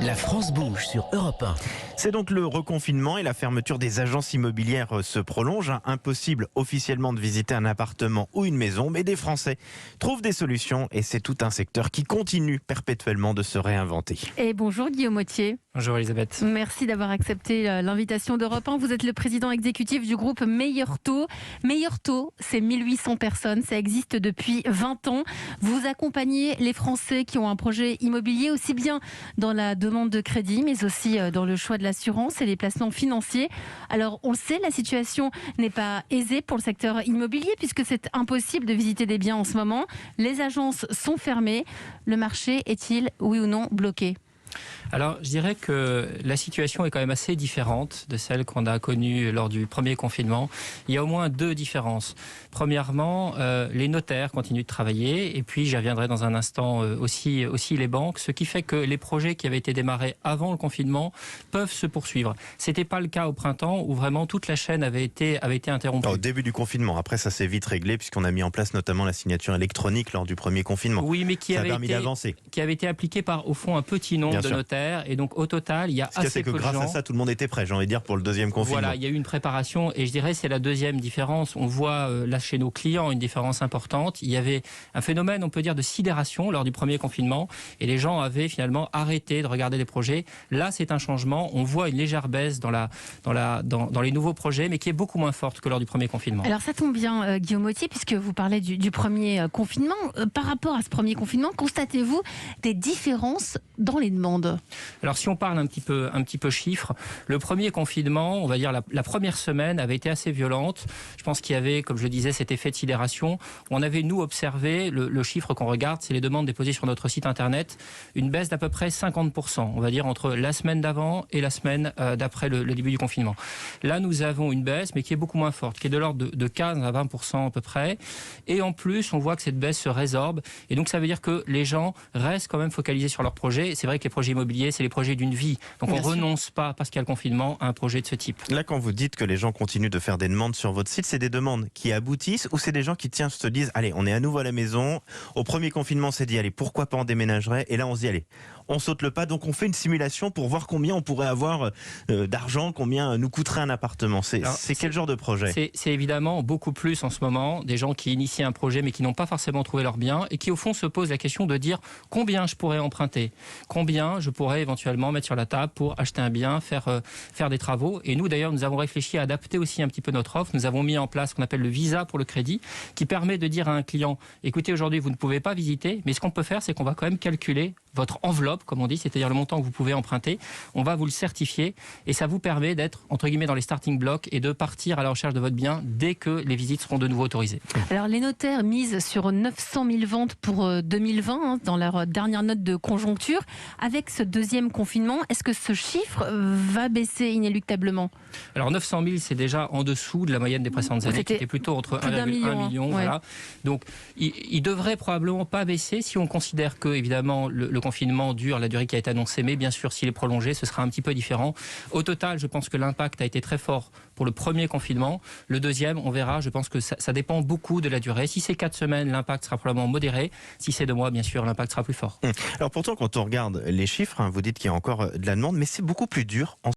La France bouge sur Europe 1. C'est donc le reconfinement et la fermeture des agences immobilières se prolongent. Impossible officiellement de visiter un appartement ou une maison, mais des Français trouvent des solutions et c'est tout un secteur qui continue perpétuellement de se réinventer. Et bonjour Guillaume Autier. Bonjour Elisabeth. Merci d'avoir accepté l'invitation d'Europe 1. Vous êtes le président exécutif du groupe Meilleur Taux. Meilleur Taux, c'est 1800 personnes, ça existe depuis 20 ans. Vous accompagnez les Français qui ont un projet immobilier, aussi bien dans la demande de crédit, mais aussi dans le choix de l'assurance et les placements financiers. Alors, on le sait, la situation n'est pas aisée pour le secteur immobilier puisque c'est impossible de visiter des biens en ce moment. Les agences sont fermées. Le marché est-il, oui ou non, bloqué ? Alors, je dirais que la situation est quand même assez différente de celle qu'on a connue lors du premier confinement. Il y a au moins deux différences. Premièrement, les notaires continuent de travailler et puis j'y reviendrai dans un instant aussi les banques, ce qui fait que les projets qui avaient été démarrés avant le confinement peuvent se poursuivre. C'était pas le cas au printemps où vraiment toute la chaîne avait été interrompue. Au début du confinement, après ça s'est vite réglé puisqu'on a mis en place notamment la signature électronique lors du premier confinement. Oui, mais qui avait été appliquée par au fond un petit nombre de notaires. Et donc au total, il y a assez peu de gens. Grâce à ça, tout le monde était prêt, j'ai envie de dire, pour le deuxième confinement. Voilà, il y a eu une préparation et je dirais c'est la deuxième différence. On voit là chez nos clients une différence importante. Il y avait un phénomène, on peut dire, de sidération lors du premier confinement et les gens avaient finalement arrêté de regarder les projets. Là, c'est un changement. On voit une légère baisse dans les nouveaux projets, mais qui est beaucoup moins forte que lors du premier confinement. Alors ça tombe bien, Guillaume Autier, puisque vous parlez du premier confinement. Par rapport à ce premier confinement, constatez-vous des différences dans les demandes ? Alors si on parle un petit peu chiffres, le premier confinement, on va dire la première semaine avait été assez violente. Je pense qu'il y avait, comme je le disais, cet effet de sidération. On avait, nous, observé, le chiffre qu'on regarde, c'est les demandes déposées sur notre site internet, une baisse d'à peu près 50%, on va dire, entre la semaine d'avant et la semaine d'après le début du confinement. Là, nous avons une baisse, mais qui est beaucoup moins forte, qui est de l'ordre de 15 à 20% à peu près. Et en plus, on voit que cette baisse se résorbe. Et donc, ça veut dire que les gens restent quand même focalisés sur leurs projets. C'est vrai que les projets immobiliers, c'est les projets d'une vie. Donc on ne renonce pas, parce qu'il y a le confinement, à un projet de ce type. Là, quand vous dites que les gens continuent de faire des demandes sur votre site, c'est des demandes qui aboutissent ou c'est des gens qui se disent, allez, on est à nouveau à la maison. Au premier confinement, on s'est dit, allez, pourquoi pas on déménagerait ? Et là, on se dit, allez, on saute le pas. Donc on fait une simulation pour voir combien on pourrait avoir d'argent, combien nous coûterait un appartement. C'est quel genre de projet ? C'est évidemment beaucoup plus en ce moment des gens qui initient un projet mais qui n'ont pas forcément trouvé leur bien et qui au fond se posent la question de dire combien je pourrais emprunter, combien je pourrais éventuellement mettre sur la table pour acheter un bien, faire des travaux. Et nous d'ailleurs, nous avons réfléchi à adapter aussi un petit peu notre offre. Nous avons mis en place ce qu'on appelle le visa pour le crédit qui permet de dire à un client, écoutez, aujourd'hui vous ne pouvez pas visiter, mais ce qu'on peut faire, c'est qu'on va quand même calculer votre enveloppe, comme on dit, c'est-à-dire le montant que vous pouvez emprunter. On va vous le certifier et ça vous permet d'être, entre guillemets, dans les starting blocks et de partir à la recherche de votre bien dès que les visites seront de nouveau autorisées. Alors, les notaires misent sur 900 000 ventes pour 2020, dans leur dernière note de conjoncture. Avec ce deuxième confinement, est-ce que ce chiffre va baisser inéluctablement ? Alors, 900 000, c'est déjà en dessous de la moyenne des précédentes années, qui était plutôt entre 1,1 million. Voilà. Donc, il devrait probablement pas baisser si on considère que, évidemment, le confinement dure la durée qui a été annoncée, mais bien sûr, s'il est prolongé, ce sera un petit peu différent. Au total, je pense que l'impact a été très fort pour le premier confinement. Le deuxième, on verra, je pense que ça dépend beaucoup de la durée. Si c'est 4 semaines, l'impact sera probablement modéré. Si c'est 2 mois, bien sûr, l'impact sera plus fort. Alors pourtant, quand on regarde les chiffres, vous dites qu'il y a encore de la demande, mais c'est beaucoup plus dur en